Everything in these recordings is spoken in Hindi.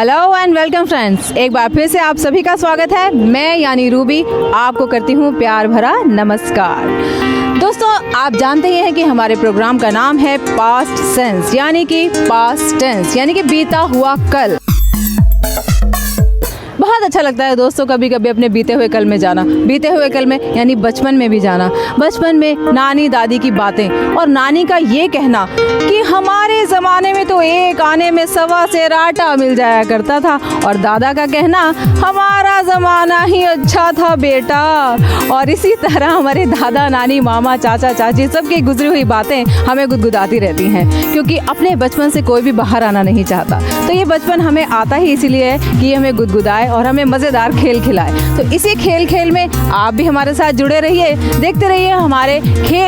हेलो एंड वेलकम फ्रेंड्स, एक बार फिर से आप सभी का स्वागत है। मैं यानी रूबी आपको करती हूँ प्यार भरा नमस्कार। दोस्तों, आप जानते ही हैं कि हमारे प्रोग्राम का नाम है पास्ट सेंस, यानी कि पास्ट टेंस, यानी कि बीता हुआ कल। बहुत अच्छा लगता है दोस्तों कभी कभी अपने बीते हुए कल में जाना। बीते हुए कल में यानी बचपन में भी जाना। बचपन में नानी दादी की बातें और नानी का ये कहना कि हमारे ज़माने में तो एक आने में 1.25 सेर आटा मिल जाया करता था, और दादा का कहना हमारा ज़माना ही अच्छा था बेटा। और इसी तरह हमारे दादा नानी मामा चाचा चाची सबकी गुजरी हुई बातें हमें गुदगुदाती रहती हैं, क्योंकि अपने बचपन से कोई भी बाहर आना नहीं चाहता। तो ये बचपन हमें आता ही इसीलिए है कि ये हमें गुदगुदाए और हमें मज़ेदार खेल खिलाए। तो इसी खेल में आप भी हमारे साथ जुड़े रहिए, देखते रहिए हमारे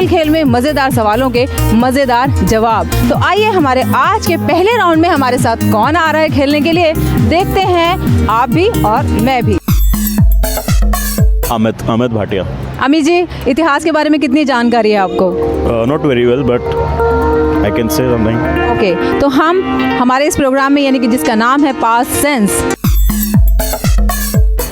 खेल में मज़ेदार सवालों के मज़ेदार जवाब। तो आइए हमारे आज के पहले राउंड में हमारे साथ कौन आ रहा है खेलने के लिए, देखते हैं आप भी और मैं भी। अमित भाटिया। अमित जी, इतिहास के बारे में कितनी जानकारी है आपको? Not very well but I can say something. Okay, तो हम हमारे इस प्रोग्राम में यानी कि जिसका नाम है पास्ट सेंस,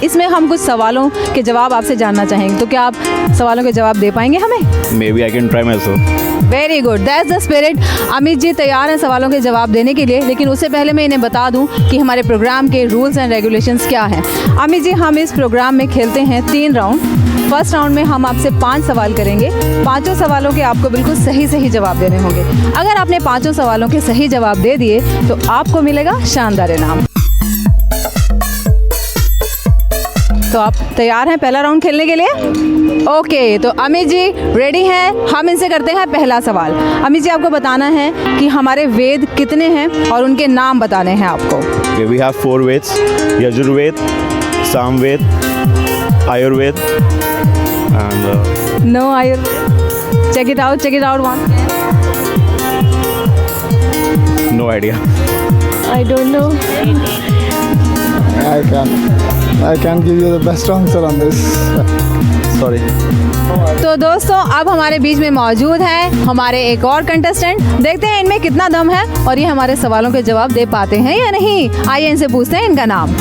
इसमें हम कुछ सवालों के जवाब आपसे जानना चाहेंगे। तो क्या आप सवालों के जवाब दे पाएंगे हमें? Maybe I can try myself. Very good, that's the spirit. Amit ji तैयार हैं सवालों के जवाब देने के लिए, लेकिन उससे पहले मैं इन्हें बता दूं कि हमारे प्रोग्राम के रूल्स एंड रेगुलेशंस क्या हैं। अमित जी, हम इस प्रोग्राम में खेलते हैं 3 राउंड। फर्स्ट राउंड में हम आपसे 5 सवाल करेंगे। 5 सवालों के आपको बिल्कुल सही जवाब देने होंगे। अगर आपने 5 सवालों के सही जवाब दे दिए तो आपको मिलेगा शानदार इनाम। तो आप तैयार हैं पहला राउंड खेलने के लिए? ओके, तो अमित जी रेडी हैं? हम इनसे करते हैं पहला सवाल। अमित जी, आपको बताना है कि हमारे वेद कितने हैं और उनके नाम बताने हैं आपको। We have 4 Vedas, Yajurveda, Samaveda, Ayurveda and no Ayurveda. Check it out one. No idea. I don't know. I can give you the best answer on this. Sorry. तो दोस्तों, अब हमारे बीच में मौजूद हैं हमारे एक और कंटेस्टेंट। देखते हैं इनमें कितना दम है और ये हमारे सवालों के जवाब दे पाते हैं या नहीं। आइए इनसे पूछते हैं इनका नाम।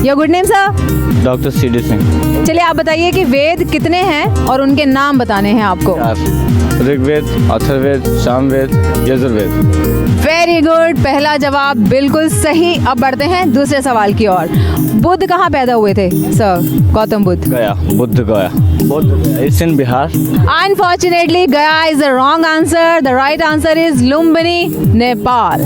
Your good name sir? Doctor CD Singh. चलिए, आप बताइए कि वेद कितने हैं और उनके नाम बताने हैं आपको। ऋग्वेद, अथर्ववेद, सामवेद, यजुर्वेद। वेरी गुड, पहला जवाब बिल्कुल सही। अब बढ़ते हैं दूसरे सवाल की ओर। बुद्ध कहाँ पैदा हुए थे sir? Gautam Buddha. Gaya. It's in Bihar. Unfortunately Gaya is the wrong answer. The right answer is Lumbini, Nepal.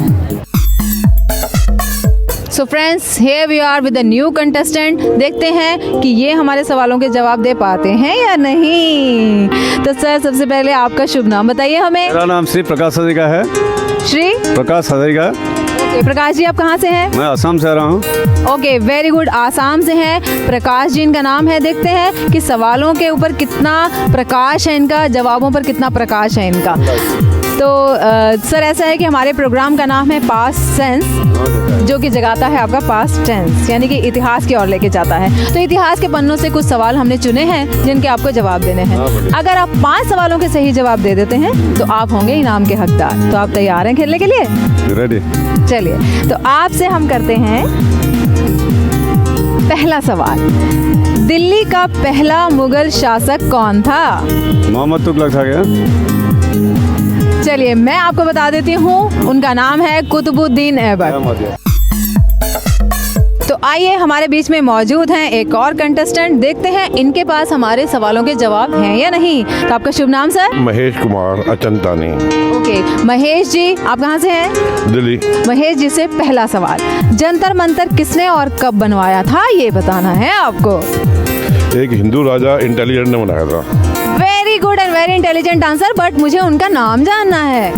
So friends, here we are with the new contestant. देखते हैं कि ये हमारे सवालों के जवाब दे पाते हैं या नहीं। तो सर, सबसे पहले आपका शुभ नाम बताइए हमें। मेरा नाम श्री प्रकाश हजारिका है। श्री प्रकाश हजारिका। ओके, प्रकाश जी आप कहाँ से हैं? मैं असम से आ रहा हूँ। ओके, वेरी गुड, आसाम से हैं प्रकाश जी इनका नाम है। देखते हैं कि सवालों के ऊपर कितना प्रकाश है इनका, जवाबों पर कितना प्रकाश है इनका। तो सर, ऐसा है कि हमारे प्रोग्राम का नाम है पास्ट सेंस, जो कि जगाता है आपका पास्ट टेंस, यानी कि इतिहास की ओर लेके जाता है। तो इतिहास के पन्नों से कुछ सवाल हमने चुने हैं जिनके आपको जवाब देने हैं। अगर आप 5 सवालों के सही जवाब दे देते हैं तो आप होंगे इनाम के हकदार। तो आप तैयार हैं खेलने के लिए? रेडी। चलिए, तो आपसे हम करते हैं पहला सवाल। दिल्ली का पहला मुगल शासक कौन था? मोहम्मद तुगलक था क्या? चलिए, मैं आपको बता देती हूँ, उनका नाम है कुतुबुद्दीन ऐबक। तो आइए, हमारे बीच में मौजूद हैं एक और कंटेस्टेंट। देखते हैं इनके पास हमारे सवालों के जवाब हैं या नहीं। तो आपका शुभ नाम सर? महेश कुमार अचंतानी। ओके, महेश जी आप कहाँ से हैं? दिल्ली। महेश जी से पहला सवाल। जंतर मंतर किसने और कब बनवाया था, ये बताना है आपको। एक हिंदू राजा इंटेलिजेंट ने बनाया था। Very good and very intelligent answer, but मुझे उनका नाम जानना है।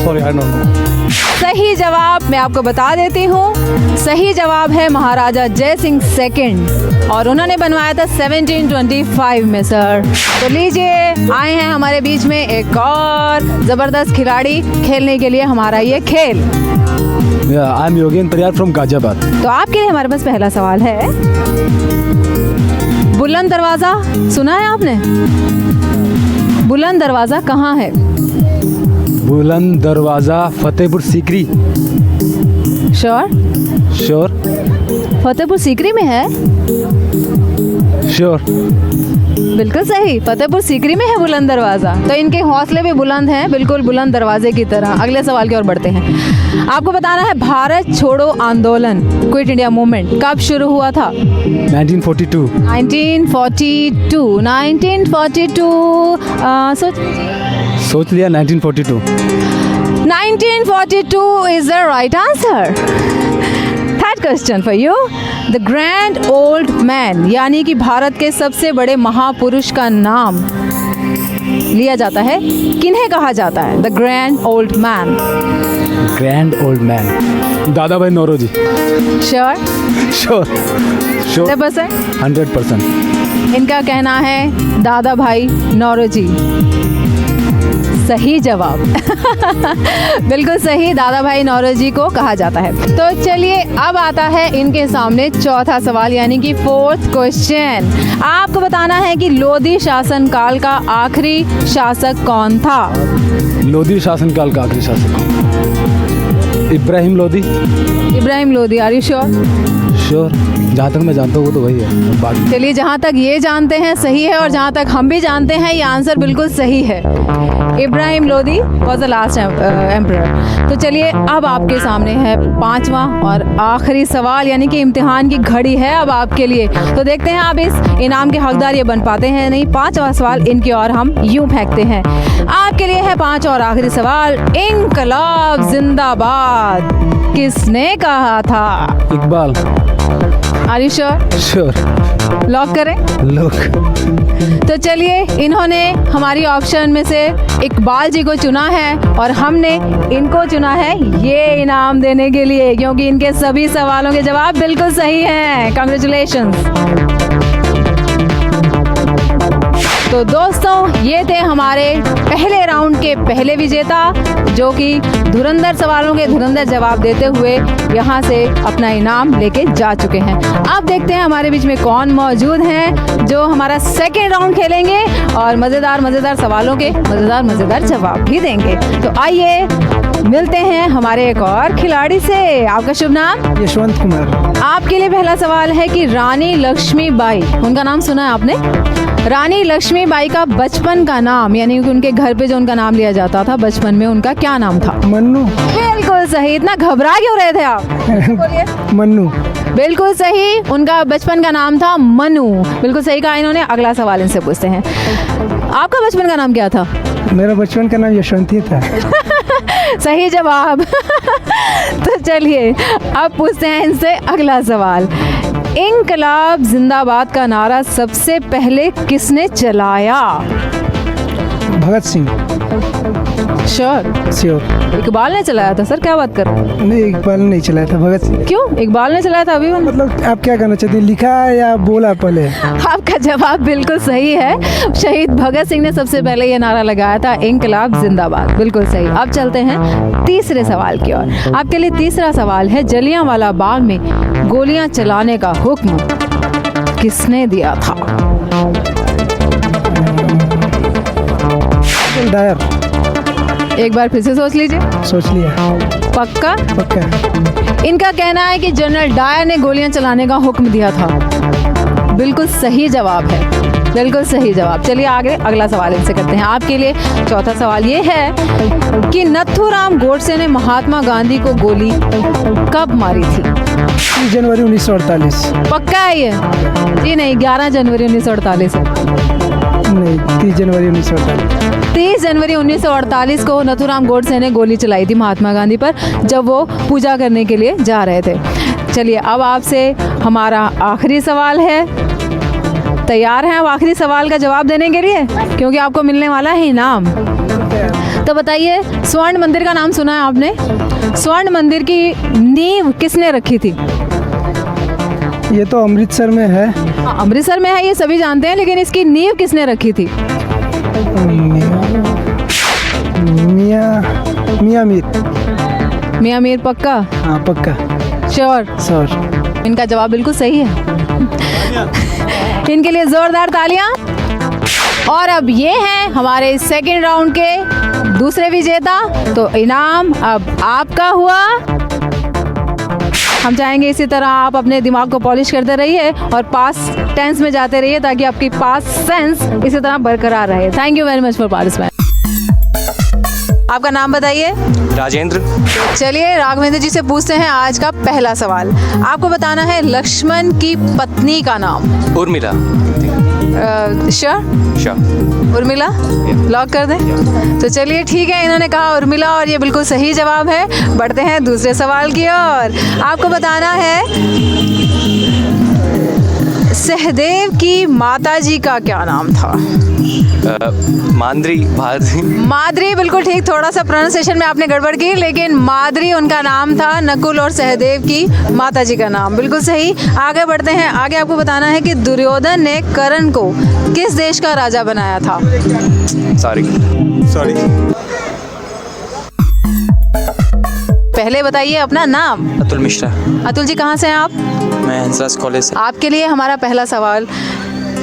Sorry, I don't no. सही जवाब मैं आपको बता देती हूँ। सही जवाब है महाराजा जय सिंह सेकंड, और उन्होंने बनवाया था 1725 में सर। तो लीजिए, आए हैं हमारे बीच में एक और जबरदस्त खिलाड़ी खेलने के लिए हमारा ये खेल। I am Yogendra Pariyar from Ghaziabad. तो आपके लिए हमारे पास पहला सवाल है। बुलंद दरवाजा सुना है आपने? बुलंद दरवाजा कहाँ है? बुलंद दरवाज़ा फतेहपुर सीकरी। श्योर? श्योर फतेहपुर सीकरी में है? श्योर। बिल्कुल सही, फतेहपुर सीकरी में है बुलंद दरवाज़ा। तो इनके हौसले भी बुलंद हैं, बिल्कुल बुलंद दरवाजे की तरह। अगले सवाल की ओर बढ़ते हैं। आपको बताना है भारत छोड़ो आंदोलन, क्विट इंडिया मूवमेंट, कब शुरू हुआ था? 1942। 1942 सोच लिया 1942। 1942 is the right answer. Third question for you. The grand old man यानी कि भारत के सबसे बड़े महापुरुष का नाम लिया जाता है, किन्हें कहा जाता है? The grand old man. Grand old man दादा भाई नौरोजी। Sure? Sure sure 100%? 100%। इनका कहना है दादा भाई नौरोजी। सही जवाब। बिल्कुल सही, दादा भाई नौरोजी को कहा जाता है। तो चलिए अब आता है इनके सामने चौथा सवाल यानी कि फोर्थ क्वेश्चन। आपको बताना है कि लोधी शासन काल का आखिरी शासक कौन था? लोधी शासनकाल का आखिरी शासक Ibrahim Lodhi. Ibrahim Lodhi. Are you sure? Sure, जहाँ तक मैं जानता हूँ वो तो वही है। बाकी चलिए, जहाँ तक ये जानते हैं सही है और जहाँ तक हम भी जानते हैं ये आंसर बिल्कुल सही है। Ibrahim Lodhi was the last emperor. तो चलिए अब आपके सामने है पांचवा और आखिरी सवाल यानी कि इम्तिहान की घड़ी है अब आपके लिए। तो देखते हैं आप इस इनाम के हकदार ये बन पाते हैं नहीं। पांचवा सवाल इनकी ओर हम यूं फेंकते हैं। आपके लिए है पांच और आखिरी सवाल। इंकलाब जिंदाबाद किसने कहा था? Iqbal. Are you sure? Sure. Lock करें? लोग तो चलिए, इन्होंने हमारी ऑप्शन में से इकबाल जी को चुना है और हमने इनको चुना है ये इनाम देने के लिए, क्योंकि इनके सभी सवालों के जवाब बिल्कुल सही हैं। कांग्रेचुलेशंस। तो दोस्तों, ये थे हमारे पहले राउंड के पहले विजेता जो कि धुरंधर सवालों के धुरंधर जवाब देते हुए यहाँ से अपना इनाम लेके जा चुके हैं। अब देखते हैं हमारे बीच में कौन मौजूद हैं जो हमारा सेकेंड राउंड खेलेंगे और मज़ेदार सवालों के मज़ेदार जवाब भी देंगे। तो आइए मिलते हैं हमारे एक और खिलाड़ी से। आपका शुभ नाम? यशवंत कुमार। आपके लिए पहला सवाल है कि रानी लक्ष्मीबाई, उनका नाम सुना है आपने? रानी लक्ष्मीबाई का बचपन का नाम यानी कि उनके घर पे जो उनका नाम लिया जाता था बचपन में, उनका क्या नाम था? मन्नू। बिल्कुल सही। इतना घबरा क्यों रहे थे आप? बोलिए। मन्नू। बिल्कुल सही, उनका बचपन का नाम था मनु। बिल्कुल सही कहा इन्होंने। अगला सवाल इनसे पूछते हैं, आपका बचपन का नाम क्या था? मेरा बचपन का नाम यशवंत ही था। सही जवाब। तो चलिए अब पूछते हैं इनसे अगला सवाल। इंकलाब जिंदाबाद का नारा सबसे पहले किसने चलाया? भगत सिंह। श्योर? श्योर। इकबाल ने चलाया था सर, क्या बात कर रहे हैं? नहीं, इकबाल ने नहीं चलाया था, भगत सिंह। क्यों? इकबाल ने चलाया था। अभी मतलब आप क्या कहना चाहते हैं, लिखा है या बोला पहले? आपका जवाब बिल्कुल सही है। शहीद भगत सिंह ने सबसे पहले ये नारा लगाया था, इंकलाब जिंदाबाद। बिल्कुल सही। अब चलते हैं तीसरे सवाल की ओर। आपके लिए तीसरा सवाल है, जलियांवाला बाग में गोलियां चलाने का हुक्म किसने दिया था? डायर। एक बार फिर से सोच लीजिए। सोच लिया। पक्का? पक्का। इनका कहना है कि जनरल डायर ने गोलियां चलाने का हुक्म दिया था। बिल्कुल सही जवाब है। बिल्कुल सही जवाब। चलिए आगे अगला सवाल इनसे करते हैं। आपके लिए चौथा सवाल ये है कि नथुराम गोडसे ने महात्मा गांधी को गोली कब मारी थी? 30 जनवरी 1948। पक्का है ये? जी नहीं, 11 जनवरी 1948 है। नहीं, 30 जनवरी 1948। 30 जनवरी 1948 को नथुराम गोडसे ने गोली चलाई थी महात्मा गांधी पर जब वो पूजा करने के लिए जा रहे थे। चलिए अब आपसे हमारा आखिरी सवाल है। तैयार हैं आप आखिरी सवाल का जवाब देने के लिए? क्योंकि आपको मिलने वाला है इनाम। तो बताइए, स्वर्ण मंदिर का नाम सुना है आपने? स्वर्ण मंदिर की नींव किसने रखी थी? ये तो अमृतसर में है। हाँ, अमृतसर में है, ये सभी जानते हैं, लेकिन इसकी नींव किसने रखी थी? मियां मीर। मियां मीर। पक्का? हाँ पक्का। श्योर? श्योर। इनका जवाब बिल्कुल सही है। इनके लिए जोरदार तालियां। और अब ये हैं हमारे सेकेंड राउंड के दूसरे विजेता। तो इनाम अब आपका हुआ। हम चाहेंगे इसी तरह आप अपने दिमाग को पॉलिश करते रहिए और पास्ट टेंस में जाते रहिए ताकि आपकी पास्ट सेंस इसी तरह बरकरार रहे। Thank you very much for participant. आपका नाम बताइए। राजेंद्र। चलिए राघवेंद्र जी से पूछते हैं आज का पहला सवाल। आपको बताना है लक्ष्मण की पत्नी का नाम। उर्मिला। श्योर? उर्मिला लॉक कर दें? तो चलिए ठीक है, इन्होंने कहा उर्मिला और ये बिल्कुल सही जवाब है। बढ़ते हैं दूसरे सवाल की ओर। आपको बताना है सहदेव की माताजी का क्या नाम था? माद्री। माद्री बिल्कुल ठीक। थोड़ा सा प्रोनाउंसिएशन में आपने गड़बड़ की, लेकिन माद्री उनका नाम था। नकुल और सहदेव की माताजी का नाम बिल्कुल सही। आगे बढ़ते हैं। आगे आपको बताना है कि दुर्योधन ने कर्ण को किस देश का राजा बनाया था? सॉरी। पहले बताइए अपना नाम। अतुल मिश्रा। अतुल जी कहाँ से हैं आप? मैं हंसराज कॉलेज से। आपके लिए हमारा पहला सवाल,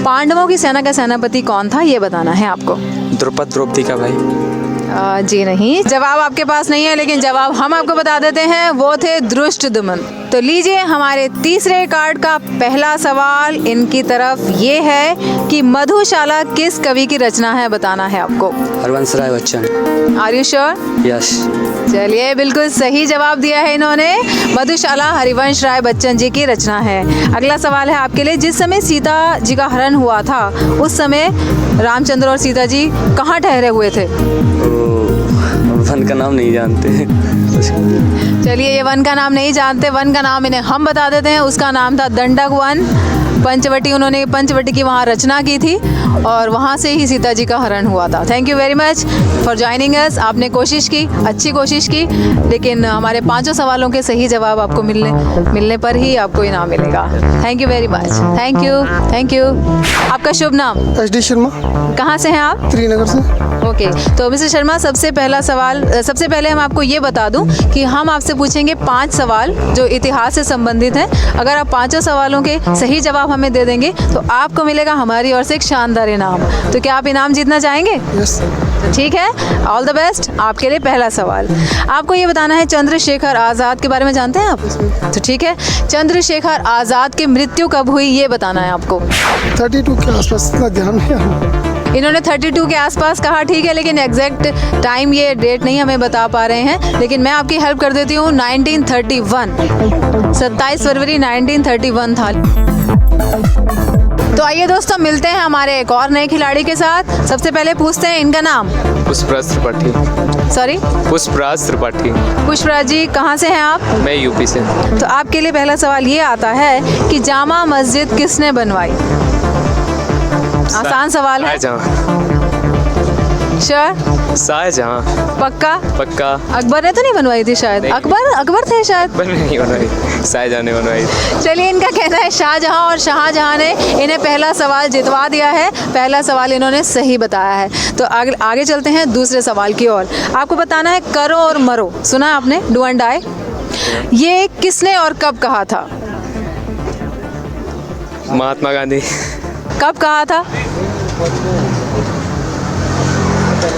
पांडवों की सेना का सेनापति कौन था, ये बताना है आपको। द्रौपदी का भाई। जी नहीं, जवाब आपके पास नहीं है, लेकिन जवाब हम आपको बता देते हैं। वो थे धृष्टद्युम्न। तो लीजिए हमारे तीसरे कार्ड का पहला सवाल इनकी तरफ ये है कि मधुशाला किस कवि की रचना है, बताना है आपको। Harivansh Rai Bachchan. Are you sure? Yes. चलिए बिल्कुल सही जवाब दिया है इन्होंने। मधुशाला हरिवंश राय बच्चन जी की रचना है। अगला सवाल है आपके लिए। जिस समय सीता जी का हरण हुआ था उस समय रामचंद्र और सीता जी कहाँ ठहरे हुए थे? वन का नाम नहीं जानते। चलिए ये वन का नाम नहीं जानते, वन का नाम इन्हें हम बता देते हैं। उसका नाम था दंडक वन। पंचवटी, उन्होंने पंचवटी की वहाँ रचना की थी और वहाँ से ही सीता जी का हरण हुआ था। Thank you very much for joining us. आपने कोशिश की, अच्छी कोशिश की, लेकिन हमारे 5 सवालों के सही जवाब आपको मिलने पर ही आपको इनाम मिलेगा। Thank you very much. Thank you. आपका शुभ नाम? SD शर्मा। कहाँ से हैं आप? श्रीनगर से। ओके तो मिस्टर शर्मा, सबसे पहले हम आपको ये बता दूं कि हम आपसे पूछेंगे 5 सवाल जो इतिहास से संबंधित हैं। अगर आप 5 सवालों के सही जवाब हमें दे देंगे तो आपको मिलेगा हमारी ओर से एक शानदार इनाम। तो क्या आप इनाम जीतना चाहेंगे? यस। ठीक है, ऑल द बेस्ट। आपके लिए पहला सवाल, आपको ये बताना है चंद्रशेखर आज़ाद के बारे में जानते हैं आप? तो ठीक है, चंद्रशेखर आज़ाद की मृत्यु कब हुई ये बताना है आपको। 32 के आसपास, इतना ध्यान नहीं। इन्होंने 32 के आसपास कहा, ठीक है, लेकिन एग्जैक्ट टाइम ये डेट नहीं हमें बता पा रहे हैं, लेकिन मैं आपकी हेल्प कर देती हूँ। 1931, 27 फरवरी 1931 था। तो आइए दोस्तों, मिलते हैं हमारे एक और नए खिलाड़ी के साथ। सबसे पहले पूछते हैं इनका नाम। पुष्पराज त्रिपाठी। सॉरी? पुष्पराज त्रिपाठी। पुष्पराज जी कहाँ से हैं आप? मैं यूपी से। तो आपके लिए पहला सवाल ये आता है कि जामा मस्जिद किसने बनवाई? आसान सवाल है। श्योर? शाहजहां। पक्का। अकबर ने तो नहीं बनवाई थी शायद? अकबर थे शायद। नहीं बनवाई, शाहजहां ने बनवाई। चलिए, इनका कहना है शाहजहां, और शाहजहां ने इन्हें पहला सवाल जितवा दिया है। पहला सवाल इन्होंने सही बताया है। तो आगे चलते हैं दूसरे सवाल की ओर। आपको बताना है करो और मरो, सुना है आपने? Do and die. ये किसने और कब कहा था? महात्मा गांधी। कब कहा था?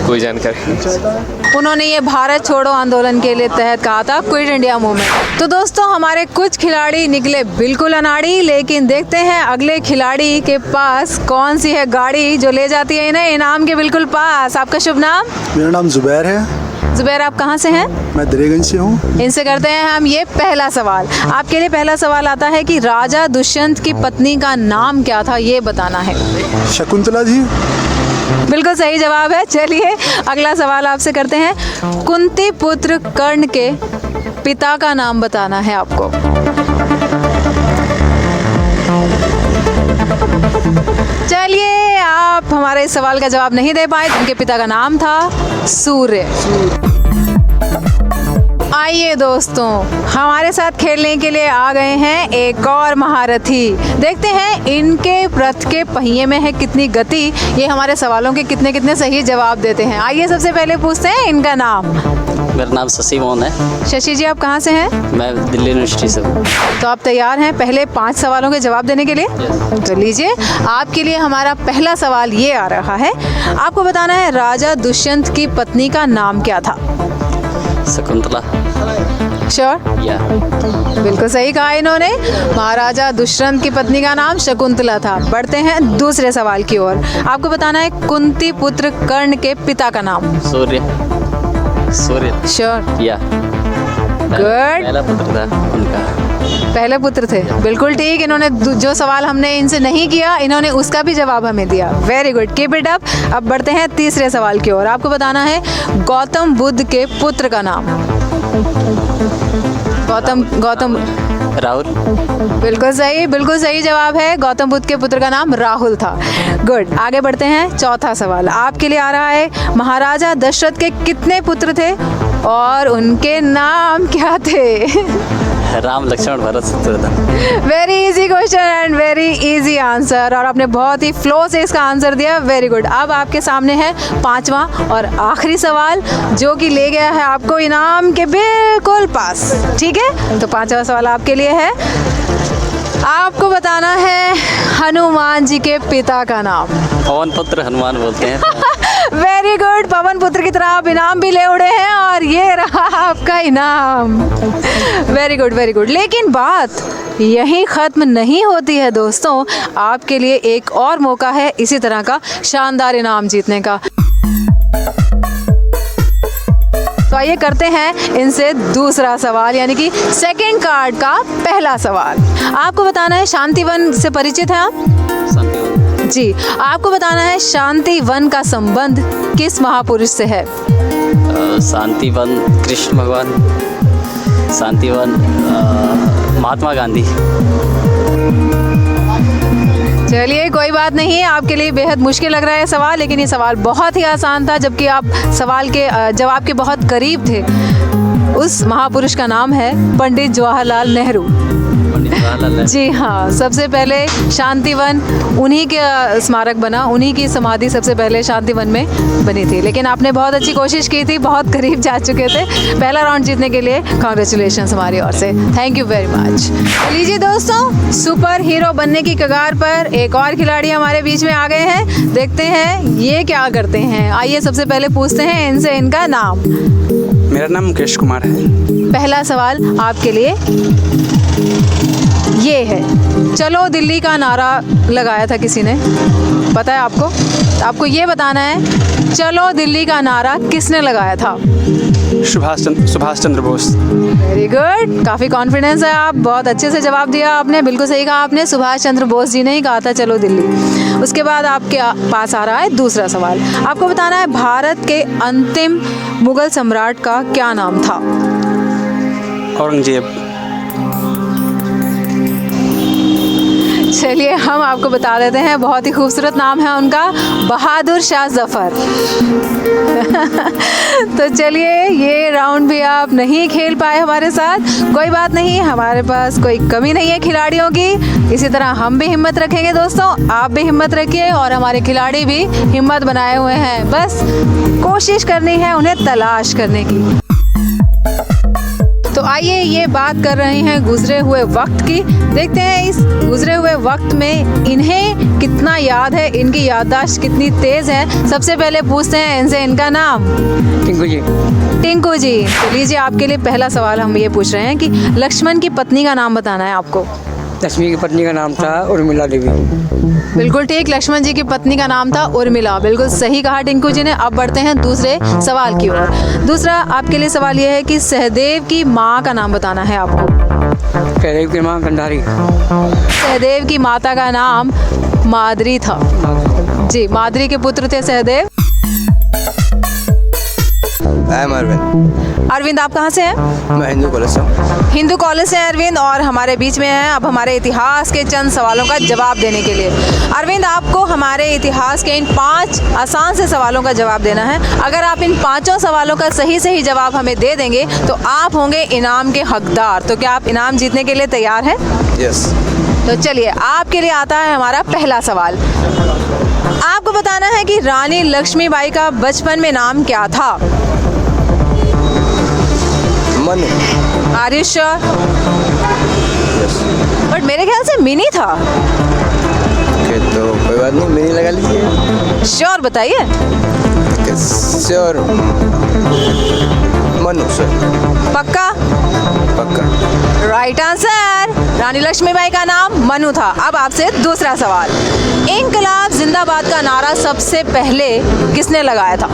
कोई जानकारी? उन्होंने ये भारत छोड़ो आंदोलन के लिए तहत कहा था, क्विट इंडिया मूवमेंट। तो दोस्तों, हमारे कुछ खिलाड़ी निकले बिल्कुल अनाड़ी, लेकिन देखते हैं अगले खिलाड़ी के पास कौन सी है गाड़ी जो ले जाती है इन्हें इनाम के बिल्कुल पास। आपका शुभ नाम? मेरा नाम जुबैर है। जुबैर, आप कहाँ से हैं? मैं दरेगंज से हूँ। इनसे करते हैं हम ये पहला सवाल। आपके लिए पहला सवाल आता है कि राजा दुष्यंत की पत्नी का नाम क्या था, ये बताना है। शकुंतला जी। बिल्कुल सही जवाब है। चलिए अगला सवाल आपसे करते हैं। कुंती पुत्र कर्ण के पिता का नाम बताना है आपको। चलिए, आप हमारे इस सवाल का जवाब नहीं दे पाए। उनके पिता का नाम था सूर्य। आइए दोस्तों, हमारे साथ खेलने के लिए आ गए हैं एक और महारथी। देखते हैं इनके रथ के पहिए में है कितनी गति, ये हमारे सवालों के कितने सही जवाब देते हैं। आइए सबसे पहले पूछते हैं इनका नाम। मेरा नाम शशि मोहन है। शशि जी, आप कहाँ से हैं? मैं दिल्ली यूनिवर्सिटी से हूँ। तो आप तैयार हैं पहले 5 सवालों के जवाब देने के लिए? तो लीजिए, आपके लिए हमारा पहला सवाल ये आ रहा है। आपको बताना है राजा दुष्यंत की पत्नी का नाम क्या था? शकुंतला। श्योर? या बिल्कुल सही कहा इन्होंने। महाराजा दुष्यंत की पत्नी का नाम शकुंतला था। बढ़ते हैं दूसरे सवाल की ओर। आपको बताना है कुंती पुत्र कर्ण के पिता का नाम। सूर्य। श्योर? या गुड। पहला पुत्र था उनका। पहले पुत्र थे, बिल्कुल ठीक। इन्होंने जो सवाल हमने इनसे नहीं किया, इन्होंने उसका भी जवाब हमें दिया। Very good, keep it up. अब बढ़ते हैं तीसरे सवाल की ओर। आपको बताना है गौतम बुद्ध के पुत्र का नाम। गौतम राहुल। बिल्कुल सही जवाब है। गौतम बुद्ध के पुत्र का नाम राहुल था। गुड, आगे बढ़ते हैं। चौथा सवाल आपके लिए आ रहा है। महाराजा दशरथ के कितने पुत्र थे और उनके नाम क्या थे? Ram Lakshman Bharat Shatrughan. Very easy question and very easy answer, और आपने बहुत ही फ्लो से इसका आंसर दिया। Very good. अब आपके सामने है 5वां और आखिरी सवाल, जो कि ले गया है आपको इनाम के बिल्कुल पास। ठीक है, तो 5वां सवाल आपके लिए है। आपको बताना है हनुमान जी के पिता का नाम। पवन पुत्र हनुमान बोलते हैं। वेरी गुड, पवन पुत्र की तरह आप इनाम भी ले उड़े हैं, और ये रहा आपका इनाम। Very good, very good. लेकिन बात यहीं ख़त्म नहीं होती है दोस्तों। आपके लिए एक और मौका है इसी तरह का शानदार इनाम जीतने का। तो आइए करते हैं इनसे दूसरा सवाल, यानी कि सेकंड कार्ड का पहला सवाल। आपको बताना है शांतिवन से परिचित हैं आप? शांतिवन। जी, आपको बताना है शांतिवन का संबंध किस महापुरुष से है? शांतिवन कृष्ण भगवान। शांतिवन महात्मा गांधी। चलिए, कोई बात नहीं, आपके लिए बेहद मुश्किल लग रहा है सवाल, लेकिन ये सवाल बहुत ही आसान था, जबकि आप सवाल के जवाब के बहुत करीब थे। उस महापुरुष का नाम है पंडित जवाहरलाल नेहरू। जी हाँ, सबसे पहले शांतिवन उन्हीं के स्मारक बना, उन्हीं की समाधि सबसे पहले शांतिवन में बनी थी। लेकिन आपने बहुत अच्छी कोशिश की थी, बहुत करीब जा चुके थे। पहला राउंड जीतने के लिए कांग्रेचुलेशंस हमारी ओर से। Thank you very much. लीजिए दोस्तों, सुपर हीरो बनने की कगार पर एक और खिलाड़ी हमारे बीच में आ गए हैं। देखते हैं ये क्या करते हैं। आइए सबसे पहले पूछते हैं इनसे इनका नाम। मेरा नाम मुकेश कुमार है। पहला सवाल आपके लिए ये है, चलो दिल्ली का नारा लगाया था किसी ने, पता है आपको? आपको ये बताना है चलो दिल्ली का नारा किसने लगाया था? सुभाष चंद्र बोस। वेरी गुड, काफ़ी कॉन्फिडेंस है आप, बहुत अच्छे से जवाब दिया आपने। बिल्कुल सही कहा आपने, सुभाष चंद्र बोस जी ने ही कहा था चलो दिल्ली। उसके बाद आपके पास आ रहा है दूसरा सवाल। आपको बताना है भारत के अंतिम मुगल सम्राट का क्या नाम था? औरंगजेब। चलिए हम आपको बता देते हैं, बहुत ही खूबसूरत नाम है उनका, बहादुर शाह जफर। तो चलिए, ये राउंड भी आप नहीं खेल पाए हमारे साथ, कोई बात नहीं, हमारे पास कोई कमी नहीं है खिलाड़ियों की। इसी तरह हम भी हिम्मत रखेंगे दोस्तों, आप भी हिम्मत रखिए, और हमारे खिलाड़ी भी हिम्मत बनाए हुए हैं। बस कोशिश करनी है उन्हें तलाश करने की। तो आइए ये बात कर रहे हैं गुजरे हुए वक्त की। देखते हैं इस गुजरे हुए वक्त में इन्हें कितना याद है, इनकी याददाश्त कितनी तेज़ है। सबसे पहले पूछते हैं इनसे इनका नाम। टिंकू जी। टिंकू जी, तो लीजिए आपके लिए पहला सवाल हम ये पूछ रहे हैं कि लक्ष्मण की पत्नी का नाम बताना है आपको। लक्ष्मी की पत्नी का नाम था उर्मिला देवी। बिल्कुल ठीक, लक्ष्मण जी की पत्नी का नाम था उर्मिला। बिल्कुल सही कहा टिंकू जी ने। अब बढ़ते हैं दूसरे सवाल की ओर। दूसरा आपके लिए सवाल यह है कि सहदेव की माँ का नाम बताना है आपको। सहदेव की माँ गांधारी। सहदेव की माता का नाम माद्री था। जी, माद्री के पुत्र थे सहदेव। अरविंद, आप कहाँ से हैं? मैं हिंदू कॉलेज से हूँ। हिंदू कॉलेज से अरविंद, और हमारे बीच में हैं अब हमारे इतिहास के चंद सवालों का जवाब देने के लिए। अरविंद, आपको हमारे इतिहास के इन 5 आसान से सवालों का जवाब देना है। अगर आप इन 5 सवालों का सही जवाब हमें दे देंगे तो आप होंगे इनाम के हकदार। तो क्या आप इनाम जीतने के लिए तैयार हैं? यस। तो चलिए, आपके लिए आता है हमारा पहला सवाल। आपको बताना है कि रानी लक्ष्मीबाई का बचपन में नाम क्या था? Manu. Are you sure? But मेरे ख्याल से मिनी था। तो कोई बात नहीं, मिनी लगा लीजिए। श्योर बताइए। Sure Manu sir. पक्का? पक्का। Right answer. रानी लक्ष्मीबाई का नाम मनु था। अब आपसे दूसरा सवाल, इंकलाब जिंदाबाद का नारा सबसे पहले किसने लगाया था?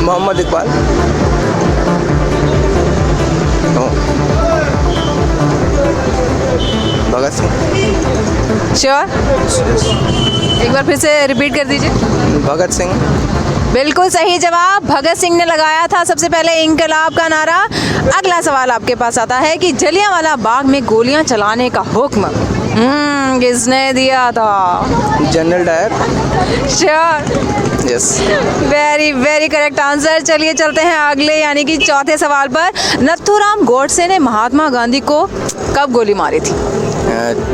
मोहम्मद इकबाल। भगत सिंह। श्योर? एक बार फिर से रिपीट कर दीजिए। भगत सिंह। बिल्कुल सही जवाब, भगत सिंह ने लगाया था सबसे पहले इंकलाब का नारा। अगला सवाल आपके पास आता है कि जलियांवाला बाग में गोलियां चलाने का हुक्म किसने दिया था? General Dyer. Sure? Yes. Very very correct answer. चलिए चलते हैं अगले यानी कि चौथे सवाल पर। नथुराम गोडसे ने महात्मा गांधी को कब गोली मारी थी?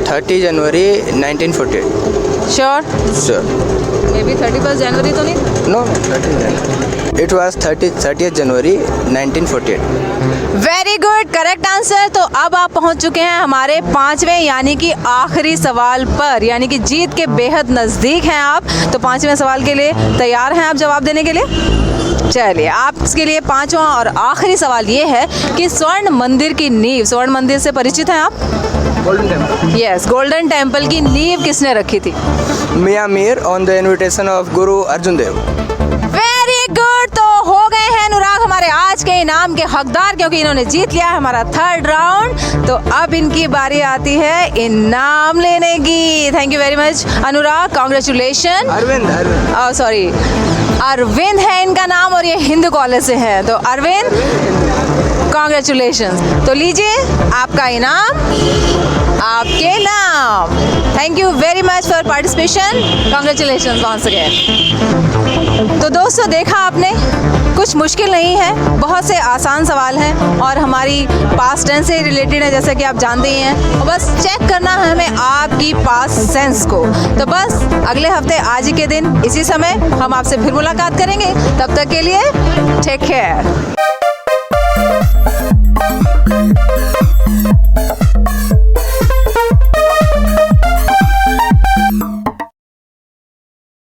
30 जनवरी 1948। Sure? Sure. Maybe 31 January तो नहीं? No 30 January. It was 30 January 1948। Very good, correct answer. तो अब आप पहुंच चुके हैं हमारे पांचवें यानी कि आखिरी सवाल पर, यानी कि जीत के बेहद नज़दीक हैं आप। तो पांचवें सवाल के लिए तैयार हैं आप जवाब देने के लिए? चलिए, आपके लिए पांचवा और आखिरी सवाल ये है कि स्वर्ण मंदिर की नींव, स्वर्ण मंदिर से परिचित हैं आप? Golden temple. Yes, golden temple की नींव किसने रखी थी? Mian Mir on the invitation of Guru Arjan Dev. Very good. तो हो गए हैं अनुराग हमारे आज के इनाम के हकदार, क्योंकि इन्होंने जीत लिया है हमारा थर्ड राउंड। तो अब इनकी बारी आती है इनाम लेने की। Thank you very much Anurag, congratulation. Arvind. Sorry, Arvind है इनका नाम और ये हिंदू कॉलेज से है। तो अरविंद, कॉन्ग्रेचुलेशन। तो लीजिए आपका इनाम आपके नाम। Thank you very much for participation, congratulation once again. तो दोस्तों, देखा आपने, कुछ मुश्किल नहीं है, बहुत से आसान सवाल हैं और हमारी पास्ट टेंस से रिलेटेड है, जैसे कि आप जानते ही हैं। और बस चेक करना है हमें आपकी पास्ट सेंस को। तो बस अगले हफ्ते आज ही के दिन इसी समय हम आपसे फिर मुलाकात करेंगे। तब तक के लिए टेक केयर।